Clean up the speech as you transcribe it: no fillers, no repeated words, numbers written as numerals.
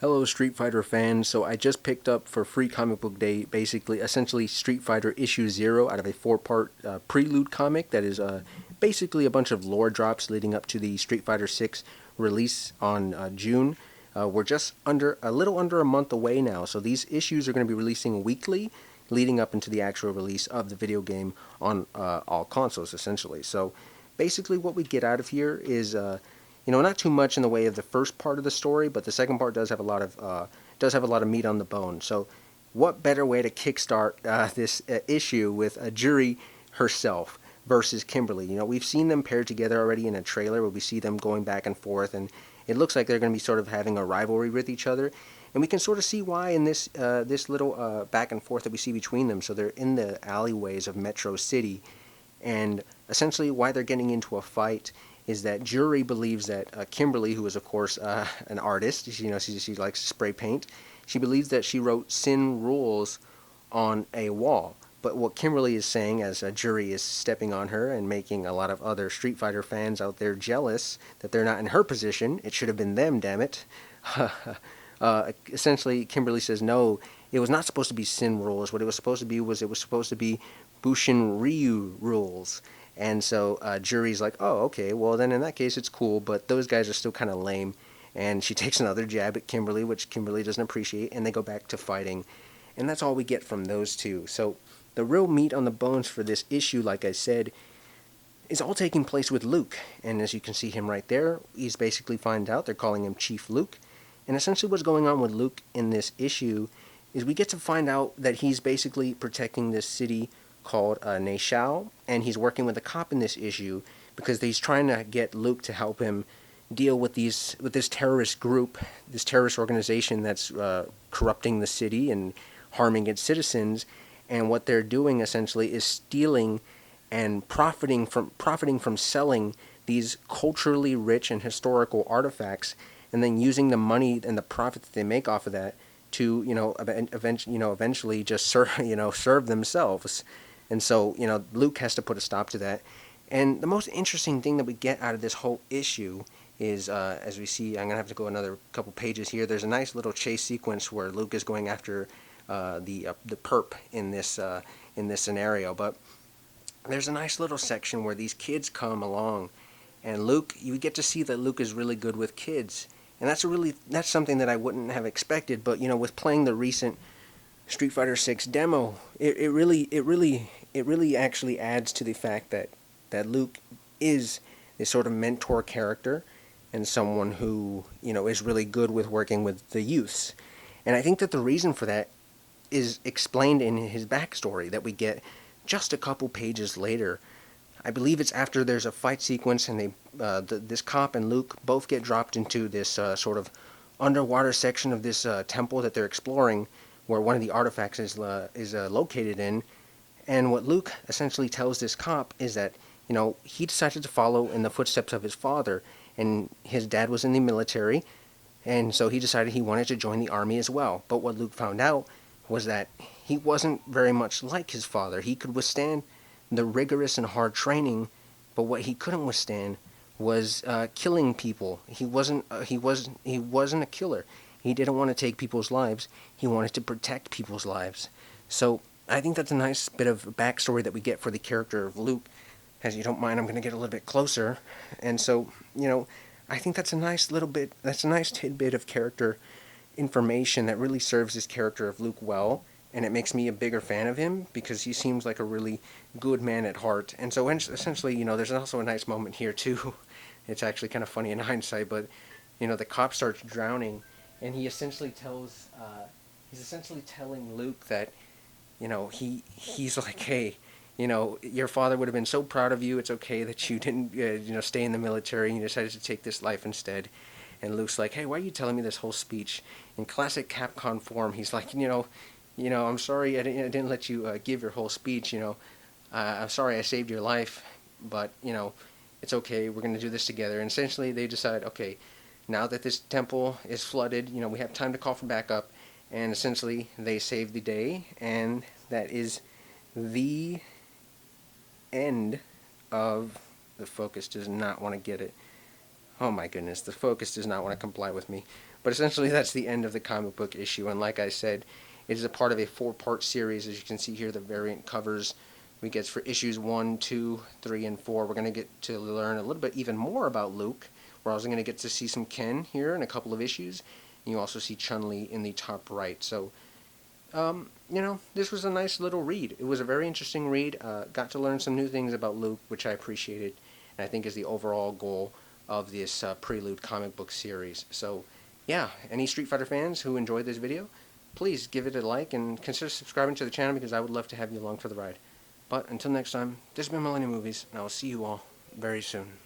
Hello Street Fighter fans, so I just picked up for Free Comic Book Day essentially Street Fighter issue 0 out of a 4-part prelude comic that is basically a bunch of lore drops leading up to the Street Fighter 6 release on June. We're just a little under a month away now, so these issues are going to be releasing weekly leading up into the actual release of the video game on all consoles essentially. So basically what we get out of here is not too much in the way of the first part of the story, but the second part does have a lot of meat on the bone. So, what better way to kickstart this issue with Juri herself versus Kimberly? We've seen them paired together already in a trailer where we see them going back and forth, and it looks like they're going to be sort of having a rivalry with each other. And we can sort of see why in this little back and forth that we see between them. So they're in the alleyways of Metro City, and essentially why they're getting into a fight is that Juri believes that Kimberly, who is of course an artist, she likes to spray paint, she believes that she wrote sin rules on a wall. But what Kimberly is saying, as Juri is stepping on her and making a lot of other Street Fighter fans out there jealous that they're not in her position, it should have been them, damn it. Essentially, Kimberly says, no, it was not supposed to be sin rules. What it was supposed to be Bushin Ryu rules. And so Juri's like, oh, okay, well then in that case it's cool, but those guys are still kind of lame. And she takes another jab at Kimberly, which Kimberly doesn't appreciate, and they go back to fighting. And that's all we get from those two. So the real meat on the bones for this issue, like I said, is all taking place with Luke. And as you can see him right there, he's basically find out, they're calling him Chief Luke. And essentially what's going on with Luke in this issue is we get to find out that he's basically protecting this city called Neishao, and he's working with a cop in this issue because he's trying to get Luke to help him deal with this terrorist group, this terrorist organization that's corrupting the city and harming its citizens. And what they're doing essentially is stealing and profiting from selling these culturally rich and historical artifacts, and then using the money and the profit that they make off of that to eventually just serve themselves. And so, Luke has to put a stop to that. And the most interesting thing that we get out of this whole issue is, as we see, I'm going to have to go another couple pages here. There's a nice little chase sequence where Luke is going after the perp in this scenario. But there's a nice little section where these kids come along, and Luke, you get to see that Luke is really good with kids. And that's something that I wouldn't have expected. But, with playing the recent Street Fighter 6 demo, it really actually adds to the fact that Luke is this sort of mentor character and someone who is really good with working with the youths. And I think that the reason for that is explained in his backstory that we get just a couple pages later. I believe it's after there's a fight sequence and this cop and Luke both get dropped into this sort of underwater section of this temple that they're exploring, where one of the artifacts is located in. And what Luke essentially tells this cop is that, he decided to follow in the footsteps of his father, and his dad was in the military, and so he decided he wanted to join the army as well. But what Luke found out was that he wasn't very much like his father. He could withstand the rigorous and hard training, but what he couldn't withstand was killing people. He wasn't a killer. He didn't want to take people's lives. He wanted to protect people's lives. So I think that's a nice bit of backstory that we get for the character of Luke. As you don't mind, I'm going to get a little bit closer. And so, I think that's a nice tidbit of character information that really serves this character of Luke well. And it makes me a bigger fan of him because he seems like a really good man at heart. And so essentially, there's also a nice moment here too. It's actually kind of funny in hindsight, but the cop starts drowning, and he's essentially telling Luke that, he's like, hey, your father would have been so proud of you. It's okay that you didn't stay in the military and you decided to take this life instead. And Luke's like, hey, why are you telling me this whole speech? In classic Capcom form, he's like, I'm sorry I didn't let you give your whole speech. I'm sorry I saved your life, but it's okay. We're going to do this together. And essentially, they decide, okay, now that this temple is flooded, we have time to call for backup. And essentially, they save the day, and that is the end of the focus. Does not want to get it. Oh my goodness, the focus does not want to comply with me. But essentially, that's the end of the comic book issue. And like I said, it is a part of a four-part series. As you can see here, the variant covers we get for issues 1, 2, 3, and 4. We're going to get to learn a little bit even more about Luke. We're also going to get to see some Ken here in a couple of issues. And you also see Chun-Li in the top right. So, this was a nice little read. It was a very interesting read. Got to learn some new things about Luke, which I appreciated, and I think is the overall goal of this Prelude comic book series. So, yeah, any Street Fighter fans who enjoyed this video, please give it a like and consider subscribing to the channel because I would love to have you along for the ride. But until next time, this has been Millennium Movies, and I will see you all very soon.